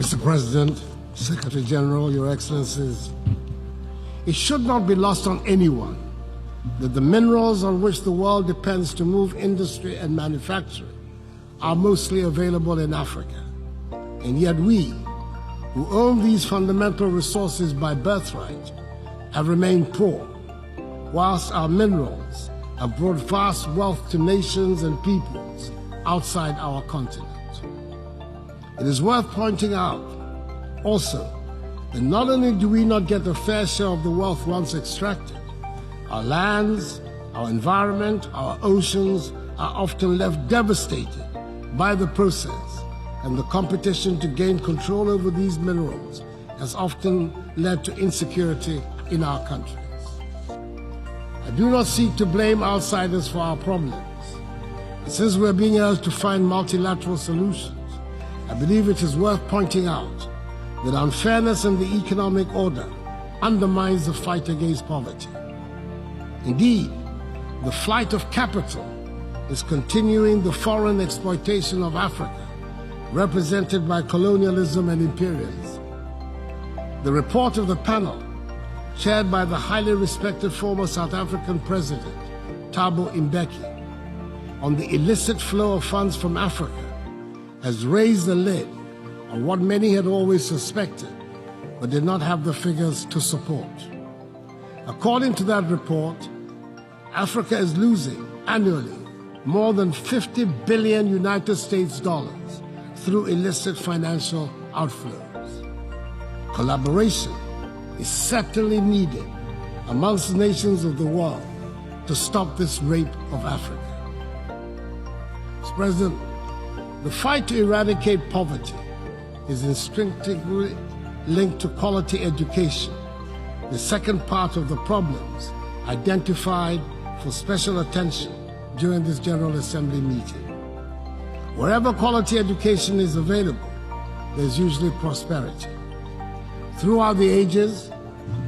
Mr. President, Secretary General, Your Excellencies, it should not be lost on anyone that the minerals on which the world depends to move industry and manufacturing are mostly available in Africa. And yet we, who own these fundamental resources by birthright, have remained poor, whilst our minerals have brought vast wealth to nations and peoples outside our continent. It is worth pointing out also that not only do we not get a fair share of the wealth once extracted, our lands, our environment, our oceans are often left devastated by the process, and the competition to gain control over these minerals has often led to insecurity in our countries. I do not seek to blame outsiders for our problems. Since we're being urged to find multilateral solutions, I believe it is worth pointing out that unfairness in the economic order undermines the fight against poverty. Indeed, the flight of capital is continuing the foreign exploitation of Africa, represented by colonialism and imperialism. The report of the panel, chaired by the highly respected former South African President, Thabo Mbeki, on the illicit flow of funds from Africa, has raised the lid on what many had always suspected, but did not have the figures to support. According to that report, Africa is losing annually more than 50 billion United States dollars through illicit financial outflows. Collaboration is certainly needed amongst nations of the world to stop this rape of Africa. Mr. President, the fight to eradicate poverty is instinctively linked to quality education, the second part of the problems identified for special attention during this General Assembly meeting. Wherever quality education is available, there's usually prosperity. Throughout the ages,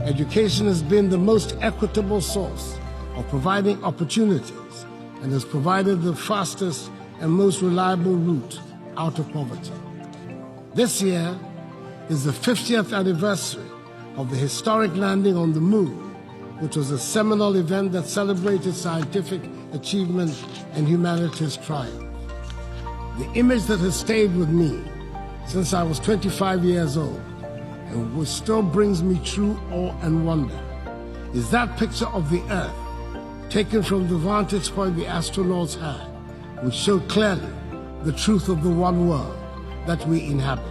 education has been the most equitable source of providing opportunities and has provided the fastest and most reliable route out of poverty. This year is the 50th anniversary of the historic landing on the moon, which was a seminal event that celebrated scientific achievement and humanity's triumph. The image that has stayed with me since I was 25 years old, and which still brings me true awe and wonder, is that picture of the Earth taken from the vantage point the astronauts had, which showed clearly the truth of the one world that we inhabit.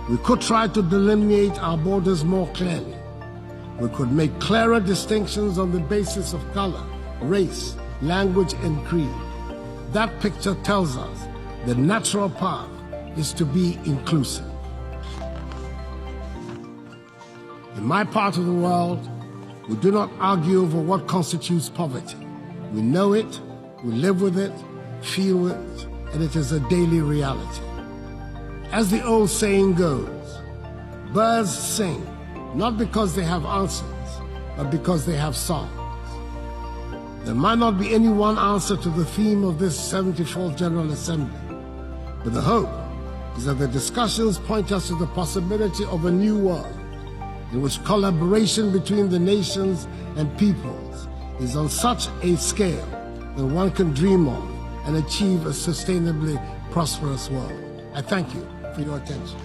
We could try to delineate our borders more clearly. We could make clearer distinctions on the basis of color, race, language, and creed. That picture tells us the natural path is to be inclusive. In my part of the world, we do not argue over what constitutes poverty. We know it, we live with it, feel it, and it is a daily reality. As the old saying goes, birds sing not because they have answers, but because they have songs. There might not be any one answer to the theme of this 74th General Assembly, but the hope is that the discussions point us to the possibility of a new world in which collaboration between the nations and peoples is on such a scale that one can dream of and achieve a sustainably prosperous world. I thank you for your attention.